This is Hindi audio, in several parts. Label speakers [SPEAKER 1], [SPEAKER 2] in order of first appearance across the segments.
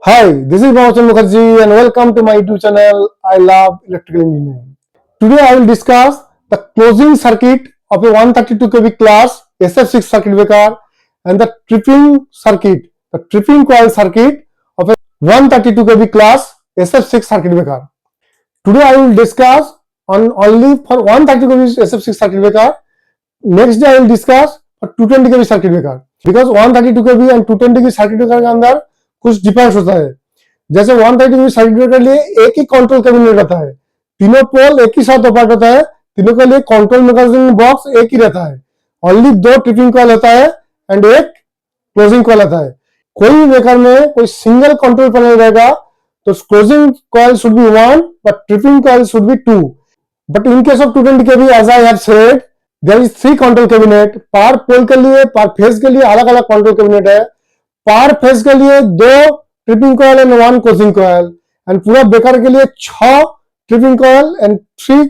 [SPEAKER 1] Hi, this is Bhavachan Mukherjee and welcome to my YouTube channel. I love electrical engineering. Today I will discuss the closing circuit of a 132 kV class SF6 circuit breaker and the tripping circuit, the tripping coil circuit of a 132 kV class SF6 circuit breaker. Today I will discuss on only for 132 kV SF6 circuit breaker. Next day I will discuss for 220 kV circuit breaker because 132 kV and 220 kV circuit breaker के अंदर कुछ डिफरेंस होता है. जैसे 132 kV सर्किट ब्रेकर के लिए एक ही कंट्रोल कैबिनेट रहता है, तीनों पोल एक ही साथ ऑपरेट होता है, तीनों के लिए कंट्रोल मैकेनिज्म बॉक्स एक ही रहता है. ओनली दो ट्रिपिंग कॉइल होता है एंड एक क्लोजिंग कॉइल होता है. कोई भी ब्रेकर में कोई सिंगल कंट्रोल पैनल रहेगा तो closing coil should be 1 but tripping coil should be 2. But in case of 220 kV as I have said there is 3 control cabinet. पर पोल के लिए, पर फेज के लिए अलग अलग कंट्रोल कैबिनेट है. पर फेज के लिए 2 tripping coil and 1 closing coil and पूरा ब्रेकर के लिए 6 tripping coil and 3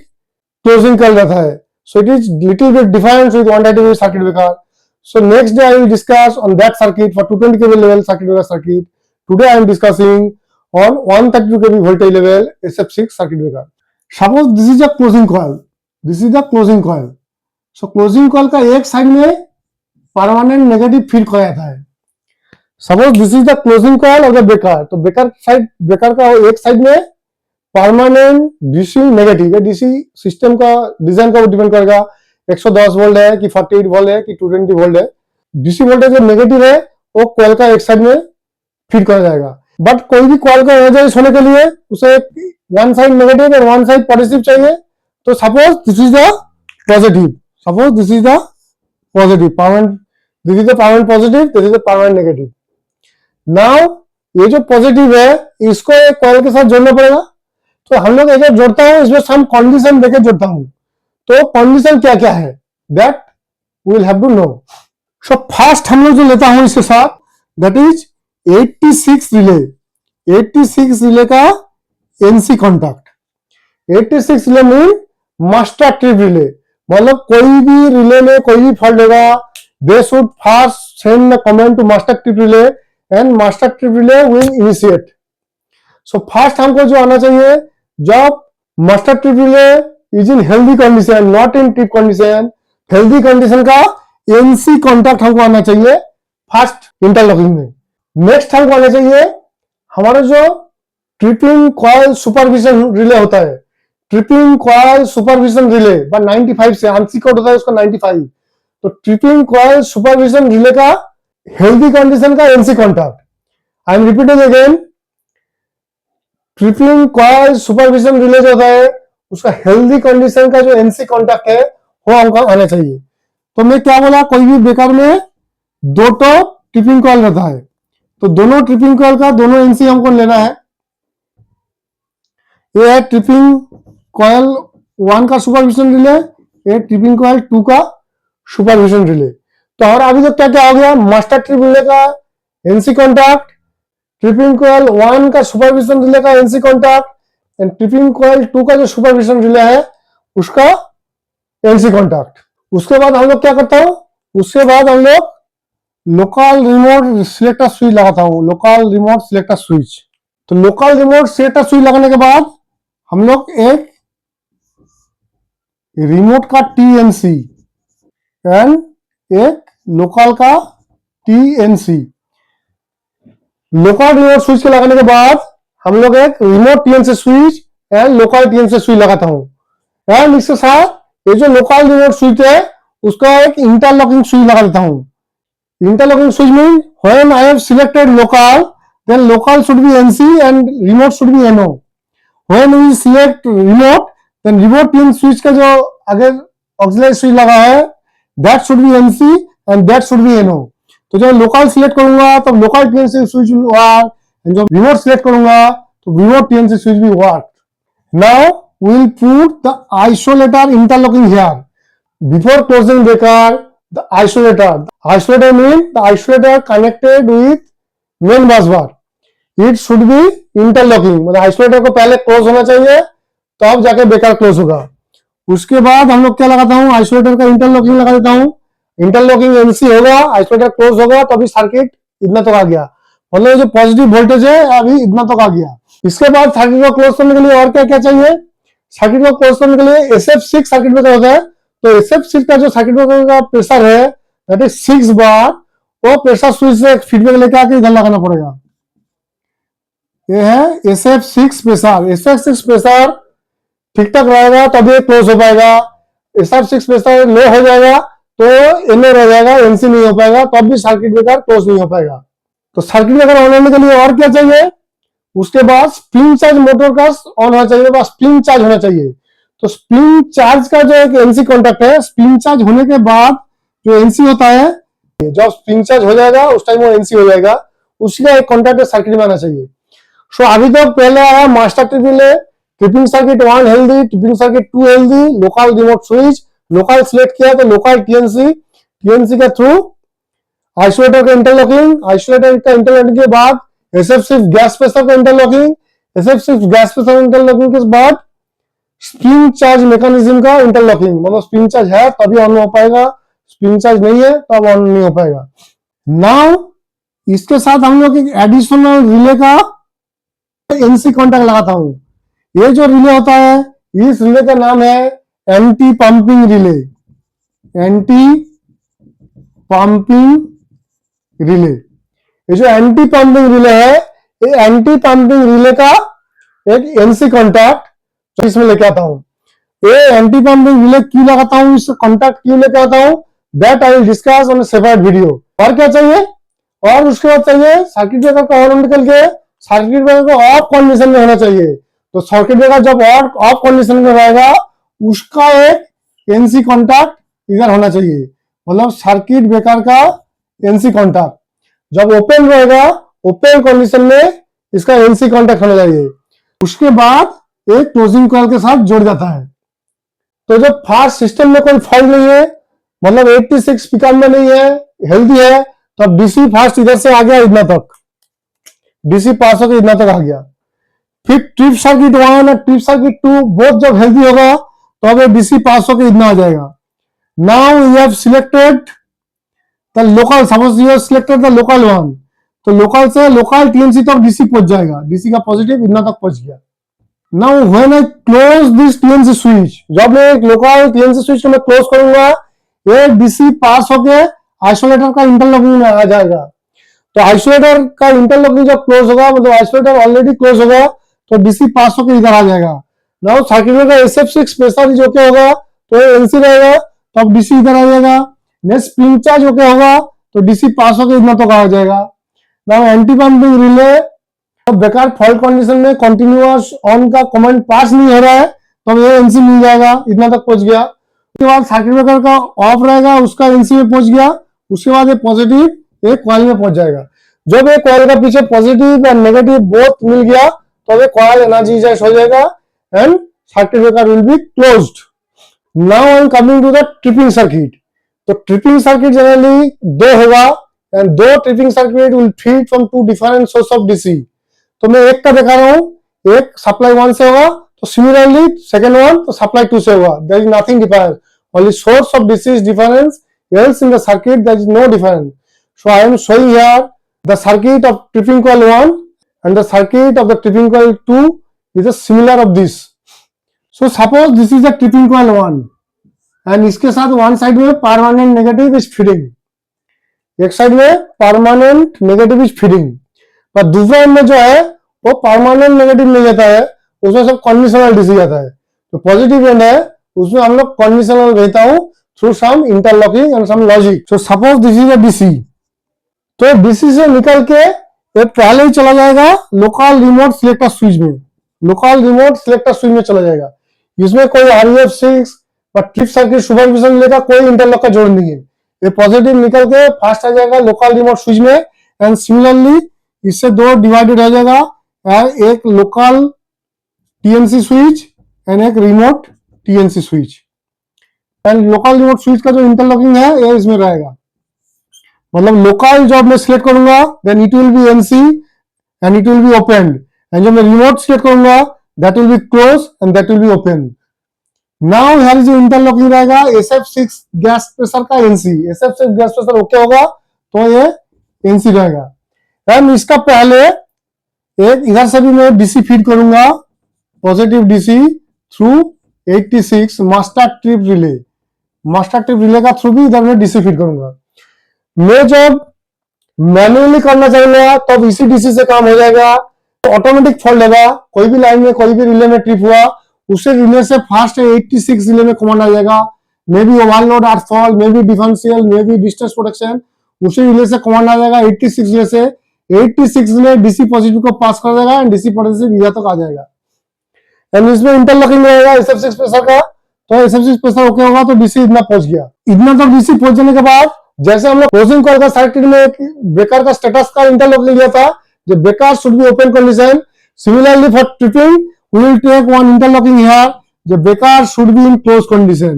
[SPEAKER 1] closing coil रहता है. So it is little bit different with 132 kV circuit breaker. So next day I will discuss on that circuit for 220 kV level circuit breaker circuit. Today I am discussing on 132 kV voltage level SF6 circuit breaker. Suppose this is a closing coil. This is the closing coil. So closing coil का एक साइड में परमानेंट नेगेटिव फील्ड कॉइल आता है. Suppose this is the closing coil of the breaker. तो ब्रेकर का एक साइड में परमानेंट डीसी नेगेटिव है. डीसी सिस्टम का डिजाइन का डिपेंड करेगा 110 वोल्ट है कि 48 वोल्ट है कि 220 वोल्ट है. डीसी वोल्टेज जो नेगेटिव है वो कॉइल का एक साइड में फीड करा जाएगा. बट कोई भी कॉइल का एनर्जाइज होने के लिए उसे वन साइड नेगेटिव और वन साइड पॉजिटिव चाहिए. तो suppose this is the positive, suppose this is the positive permanent, this is the permanent positive, this is the permanent negative. Now ये जो पॉजिटिव है इसको एक कॉइल के साथ जोड़ना पड़ेगा. तो हम लोग एक जोड़ता हूं, इसमें सम कंडीशन देके जोड़ता हूं. तो कंडीशन क्या क्या है that we will have to know. So first हम लोग जो लेता हूं इसके साथ दैट इज 86 रिले. 86 रिले का NC contact. 86 relay mean master trip relay. मतलब कोई भी रिले में कोई भी फॉल्ट होगा they should first send the command to master trip relay and master trip relay will initiate. So first हमको जो आना चाहिए, जब master trip relay is in healthy condition not in trip condition, healthy condition का एनसी कॉन्टैक्ट हमको आना चाहिए फर्स्ट इंटरलॉकिंग में. नेक्स्ट हमको आना चाहिए हमारा जो ट्रिपिंग कॉइल सुपरविजन रिले होता है. ट्रिपिंग कॉइल सुपरविजन रिले 95 से आंसर कोड होता है उसका 95. तो ट्रिपिंग कॉइल सुपरविजन रिले का हेल्दी कंडीशन का NC contact. I am repeating again, tripping coil supervision relay जो होता है उसका हेल्दी कंडीशन का जो एनसी कॉन्टैक्ट है वो हमको आना चाहिए. तो मैं क्या बोला, कोई भी ब्रेकर में 2 ट्रिपिंग कॉइल रहता है. तो दोनों ट्रिपिंग कॉइल का दोनों एनसी हमको लेना है. ये है ट्रिपिंग कॉइल 1 का सुपरविजन रिले, ये ट्रिपिंग कॉइल 2 का सुपरविजन रिले. तो और अभी तक क्या क्या हो गया, मास्टर ट्रिप रिले का एनसी कॉन्टैक्ट, ट्रिपिंग कॉइल 1 का सुपरविजन रिले का NC contact and tripping coil 2 का जो सुपरविजन रिले है उसका एनसी कॉन्टैक्ट. उसके बाद हम लोग क्या करता हूं, उसके बाद हम लोग लोकल रिमोट सिलेक्टर स्विच लगाता हूं. Local remote selector switch. तो लोकल रिमोट सिलेक्टर स्विच लगाने के बाद हम लोग एक रिमोट का टीएनसी एंड एक लोकल का टीएनसी. लोकल रिमोट स्विच के लगाने के बाद हम लोग एक remote TNC switch and local TNC switch लगाता हूं. एंड इसके साथ ये जो लोकल रिमोट स्विच है उसका एक इंटरलॉकिंग स्विच लगा देता हूं. Interlocking switch mean when I have selected local then local should be NC and remote should be NO. When we select remote then remote TN switch का जो आगे ऑक्सिलरी स्विच लगा है that should be NC and that should be NO. तो जब लोकल सिलेक्ट करूंगा तो local TNC switch will work and जब रिमोट सिलेक्ट करूंगा तो remote TNC switch will work. Now we will put the isolator interlocking here. Before closing breaker, the isolator means the isolator connected with main bus bar. It should be interlocking. मतलब आइसोलेटर को पहले क्लोज होना चाहिए तो अब जाके ब्रेकर क्लोज होगा. उसके बाद हम लोग क्या लगाता हूँ, आइसोलेटर का इंटरलॉकिंग लगा देता हूँ. इंटरलॉकिंग एनसी होगा, आइसोलेटर क्लोज होगा तो अभी सर्किट इतना तो आ गया. मतलब जो पॉजिटिव वोल्टेज है अभी इतना तक आ गया। इसके बाद सर्किट को क्लोज करने के लिए और क्या क्या चाहिए? सर्किट को क्लोज करने के लिए SF6 सर्किट ब्रेकर होता है। तो SF6 का जो सर्किट ब्रेकर का प्रेशर है दैट इज 6 बार, वो प्रेशर स्विच से फीडबैक लेके आके इधर लगाना पड़ेगा। ये है SF6 प्रेशर। SF6 प्रेशर ठीक ठाक रहेगा तभी तो क्लोज हो पाएगा। SF6 प्रेशर लो हो जाएगा तो एनओ रह जाएगा, एनसी नहीं हो पाएगा, तब भी सर्किट ब्रेकर क्लोज नहीं हो पाएगा। तो सर्किट ब्रेकर ऑन होने के लिए और क्या चाहिए? उसके बाद स्प्रिंग चार्ज मोटर का ऑन होना चाहिए, स्प्रिंग चार्ज होना चाहिए। तो स्प्रिंग चार्ज का जो एक एनसी कॉन्टैक्ट है, स्प्रिंग चार्ज होने के बाद जो एनसी होता है, जब स्प्रिंग चार्ज हो जाएगा उस टाइम वो एनसी हो जाएगा, उसका एक कॉन्टैक्ट सर्किट में आना चाहिए। सो अभी तक पहले आया master tripping, tripping circuit 1 healthy, tripping circuit 2 healthy, local remote switch, local select किया तो लोकल टीएनसी, टीएनसी के थ्रू आइसोलेटर का इंटरलॉकिंग, आइसोलेटर का इंटरलॉकिंग के बाद SF6 गैस प्रेशर का interlocking, SF6 gas pressure interlocking के बाद स्प्रिंग चार्ज मैकेनिज्म का इंटरलॉकिंग। मतलब स्प्रिंग चार्ज है तभी ऑन हो पाएगा, स्प्रिंग चार्ज नहीं है तब ऑन नहीं हो पाएगा। नाउ इसके साथ हम लोग एक एडिशनल रिले का एनसी कॉन्टैक्ट लगाता हूं। ये जो रिले होता है, इस रिले का नाम है anti pumping relay. Anti pumping relay, ये जो एंटी पंपिंग रिले है, ये एंटी पंपिंग रिले का एक एनसी कॉन्टैक्ट इसमें लेके आता हूं। ये एंटी पंपिंग रिले क्यों लगाता हूं, इस कॉन्टैक्ट क्यों लेके आता हूं, that I will discuss on separate video. और क्या चाहिए? और उसके बाद चाहिए सर्किट ब्रेकर का ऑन निकल के सर्किट ब्रेकर को ऑफ कंडीशन में होना चाहिए। तो सर्किट ब्रेकर जब ऑफ कंडीशन में रहेगा उसका एक एनसी कॉन्टैक्ट इधर होना चाहिए। मतलब सर्किट ब्रेकर का एनसी कॉन्टैक्ट जब ओपन रहेगा, ओपन कंडीशन में इसका एनसी कॉन्टैक्ट होना चाहिए। उसके बाद एक क्लोजिंग कॉइल के साथ जुड़ जाता है। तो जब फास्ट सिस्टम में कोई फॉल्ट नहीं है, मतलब 86 पिकअप में नहीं है, हेल्दी है, तो अब डीसी फास्ट इधर से आ गया इतना तक, डीसी पास होकर इतना तक आ गया। फिर ट्रिप सर्किट 1 और ट्रिप सर्किट 2 बोथ जब हेल्दी होगा तो अब डीसी पास होकर इतना आ जाएगा। Now you have selected the local, suppose you have selected the local 1, तो लोकल से लोकल टीएनसी तक डीसी पहुंच जाएगा, डीसी का पॉजिटिव इतना तक पहुंच गया। Now when I close this TNC switch, जब मैं एक लोकल टीएनसी स्विच को मैं क्लोज करूंगा, ये डीसी पास होके आइसोलेटर का इंटरलॉकिंग में आ जाएगा। तो आइसोलेटर का इंटरलॉकिंग जब क्लोज होगा, मतलब आइसोलेटर ऑलरेडी क्लोज होगा, तो डीसी पास होकर इधर आ जाएगा। नाउ सर्किट का SF6 प्रेशर जो क्या होगा तो एनसी रहेगा, तो अब डीसी इधर आ जाएगा। नेक्स्ट स्प्रिंग चार्ज जो क्या होगा तो डीसी पास होकर इतना तक आ जाएगा। नाउ एंटी पंपिंग रिले बेकार फॉल्ट कंडीशन में कंटिन्यूअस ऑन का कमांड पास नहीं हो रहा है तो ये एनसी मिल जाएगा, इतना तक पहुंच गया। उसके बाद सर्किट ब्रेकर का ऑफ रहेगा, उसका एनसी में पहुंच गया। उसके बाद ये पॉजिटिव एक कॉइल में पहुंच जाएगा। जब एक कॉइल का पीछे पॉजिटिव और नेगेटिव बोथ मिल गया तो ये कॉइल एनर्जाइज हो जाएगा and circuit breaker will be closed. Now I am coming to the tripping circuit. तो ट्रिपिंग सर्किट जनरली दो होगा एंड दो tripping circuit will feed from two different source of DC. तो मैं एक का दिखा रहा हूं, एक सप्लाई 1 से होगा, तो सिमिलरली सेकंड वन तो सप्लाई 2 से होगा। There is nothing difference, only source of DC is difference, else in the circuit there is no difference. So I am showing here the circuit of tripping coil 1 and the circuit of the tripping coil 2 is a similar of this. So suppose this is the tripping coil 1 and इसके साथ वन साइड में परमानेंट नेगेटिव इज फीडिंग, एक साइड में परमानेंट नेगेटिव इज फीडिंग, पर दूसरा एंड में जो है वो परमानेंट नेगेटिव नहीं जाता है, उसमें सब कंडीशनल डीसी जाता है। तो पॉजिटिव एंड है उसमें हम लोग कंडीशनल भेजता हूं through some interlocking and some logic. So suppose this is a DC, तो DC से निकल के ये पहले ही चला जाएगा लोकल रिमोट सिलेक्टर स्विच में, लोकल रिमोट सिलेक्टर स्विच में चला जाएगा। इसमें कोई REF6 और ट्रिप सर्किट सुपरविजन लेगा, कोई इंटरलॉक का जोड़ नहीं है। ये पॉजिटिव निकल के फास्ट आ जाएगा लोकल रिमोट स्विच में एंड सिमिलरली इससे दो डिवाइडेड हो जाएगा, एक लोकल टीएनसी स्विच एंड एक remote TNC switch. And local remote switch का जो इंटरलॉकिंग है ये इसमें रहेगा। मतलब लोकल जब मैं सिलेक्ट करूंगा then it will be NC and it will be open, and जब मैं रिमोट सिलेक्ट करूंगा that will be close and that will be open. Now here जो इंटरलॉकिंग रहेगा SF6 गैस प्रेशर का NC, SF6 gas pressure okay होगा तो ये एनसी रहेगा। एंड इसका पहले एक इधर से भी मैं डीसी फीड करूंगा, positive DC through 86 master trip relay, master trip relay का थ्रू भी इधर में डीसी फीड करूंगा। मैं जब मैन्युअली करना चाहूंगा तब इसी डीसी से काम हो जाएगा, ऑटोमेटिक फॉल्ट लेगा। कोई भी लाइन में कोई भी रिले में ट्रिप हुआ, उसे रिले से फास्ट 86 रिले में कमांड आ जाएगा, may be overload or fault, may be differential, may be distance protection, उसी रिले से कमांड आ जाएगा 86 रिले से। 86 रिले डीसी पॉजिटिव को पास कर देगा एंड डीसी पॉजिटिव यहाँ तक आ जाएगा। एंड इसमें इंटरलॉकिंग रहेगा SF6 प्रेशर का, तो SF6 प्रेशर ओके होगा तो डीसी इतना पहुंच गया। इतना तक डीसी पहुंच जाने के बाद जैसे हम लोग क्लोजिंग कॉल का सर्किट में ब्रेकर का स्टेटस का इंटरलॉकिंग लिया था, the breaker should be open condition. Similarly for tripping, we will take one interlocking here. The breaker should be in closed condition.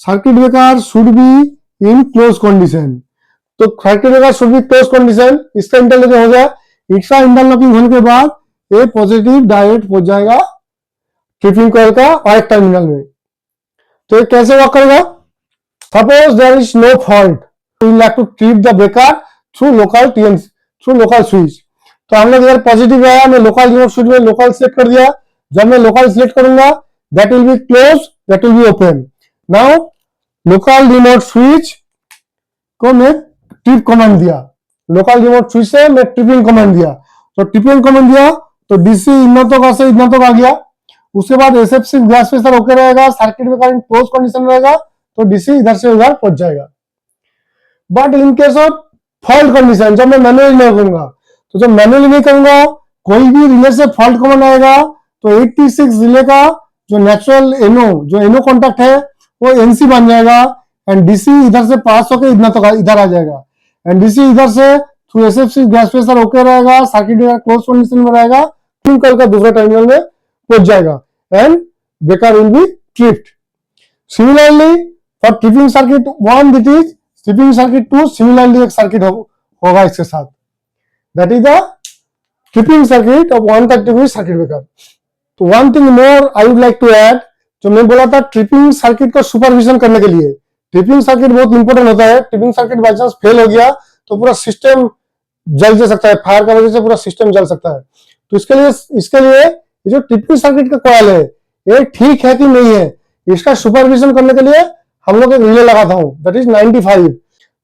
[SPEAKER 1] Circuit breaker should be in closed condition. तो circuit breaker should be closed condition. इसका इंटरलॉकिंग हो गया। इसका इंटरलॉकिंग होने के बाद ये पॉजिटिव डायरेक्ट पहुंच जाएगा ट्रिपिंग कॉइल का और टर्मिनल में। तो ये कैसे वर्क करेगा? Suppose there is no fault, we will have to trip the breaker through local TNC, through local switch. तो हम लोग इधर पॉजिटिव आया, मैं लोकल रिमोट स्विच में लोकल सेलेक्ट कर दिया। जब मैं लोकल सिलेक्ट करूंगा that will be close, that will be open. Now local remote switch को मैं ट्रिप कमांड दिया, लोकल रिमोट स्विच से मैं ट्रिपिंग कमांड दिया। तो ट्रिपिंग कमांड दिया तो डीसी इतना तक आ गया। उसके बाद SF6 गैस प्रेशर ओके रहेगा, सर्किट में करंट क्लोज कंडीशन रहेगा, तो डीसी इधर से उधर पहुंच जाएगा। But in case of fault condition, जब मैं मैनुअली नहीं करूंगा, तो जब मैनुअली नहीं करूंगा कोई भी रिले से फॉल्ट कमांड आएगा तो 86 रिले का जो नेचुरल जो एनो कॉन्टैक्ट है वो एनसी बन जाएगा एंड डीसी इधर से पास होकर इधर आ जाएगा एंड डीसी इधर से through SF6 gas pressure okay रहेगा, सर्किट क्लोज कंडीशन में रहेगा, ट्रिपिंग का दूसरा टर्मिनल में पहुंच जाएगा and breaker will be tripped. Similarly for tripping circuit 1 that is tripping circuit 2, similarly एक सर्किट होगा इसके साथ, that is the tripping circuit of 130 circuit breaker. तो one thing more I would like to add, जो मैं बोला था ट्रिपिंग सर्किट को सुपरविजन करने के लिए, ट्रिपिंग सर्किट बहुत इंपॉर्टेंट होता है। Tripping circuit by chance fail हो गया तो पूरा सिस्टम जल जा सकता है, फायर का वजह से पूरा सिस्टम जल सकता है। तो इसके लिए जो ट्रिपिंग सर्किट का कॉइल है ये ठीक है कि नहीं है, इसका सुपरविजन करने के लिए हम लोग एक रिले लगाता हूँ, दैट इज 95।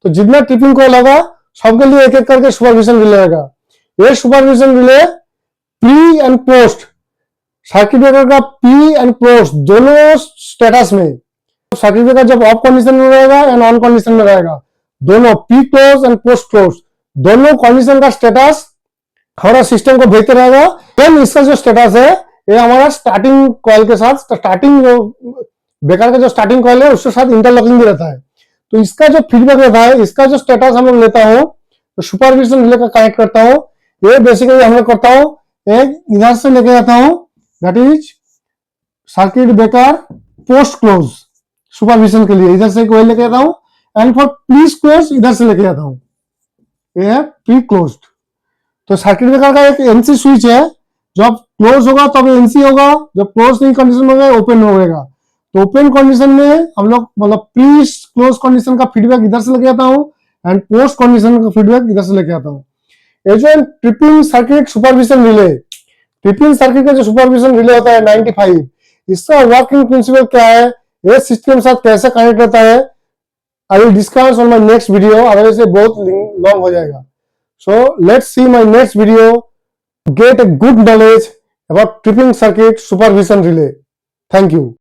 [SPEAKER 1] तो जितना ट्रिपिंग कॉइल होगा सबके लिए एक एक करके सुपरविजन रिले रहेगा। ये supervision relay pre and post, circuit breaker का प्री एंड पोस्ट दोनों स्टेटस में, सर्किट ब्रेकर जब ऑफ कंडीशन में रहेगा एंड ऑन कंडीशन में रहेगा, दोनों pre close and post close दोनों कंडीशन का स्टेटस हमारा सिस्टम को भेजते रहेगा। देन इसका जो स्टेटस है ये हमारा स्टार्टिंग कॉइल के साथ, स्टार्टिंग ब्रेकर का जो स्टार्टिंग कॉइल है उसके साथ इंटरलॉकिंग भी रहता है। तो इसका जो फीडबैक रहता है, इसका जो स्टेटस हम लोग लेता हूं तो सुपरविजन रिले का कनेक्ट करता हूं। ये बेसिकली हम लोग करता हूं, एक इधर से लेके जाता हूं that is circuit breaker post close supervision के लिए, इधर से कोई लेके जाता हूं एंड फॉर प्री क्लोज इधर से लेके जाता हूं, ये है प्री क्लोज्ड। तो सर्किट ब्रेकर का एक एनसी स्विच है, जब क्लोज होगा तब एनसी होगा, जब क्लोज नहीं कंडीशन होगा ओपन होगा। तो ओपन कंडीशन में हम लोग मतलब प्री क्लोज कंडीशन का फीडबैक इधर से लेके जाता हूं एंड पोस्ट कंडीशन का फीडबैक इधर से लेके आता हूं। ये जो tripping circuit supervision relay, tripping circuit का जो सुपरविजन रिले होता है 95, इसका वर्किंग प्रिंसिपल क्या है, ये सिस्टम के साथ कैसे कनेक्ट होता है, I will discuss on my next video, otherwise ये बहुत लॉन्ग हो जाएगा। So let's see my next video, get a good knowledge about tripping circuit supervision relay. Thank you.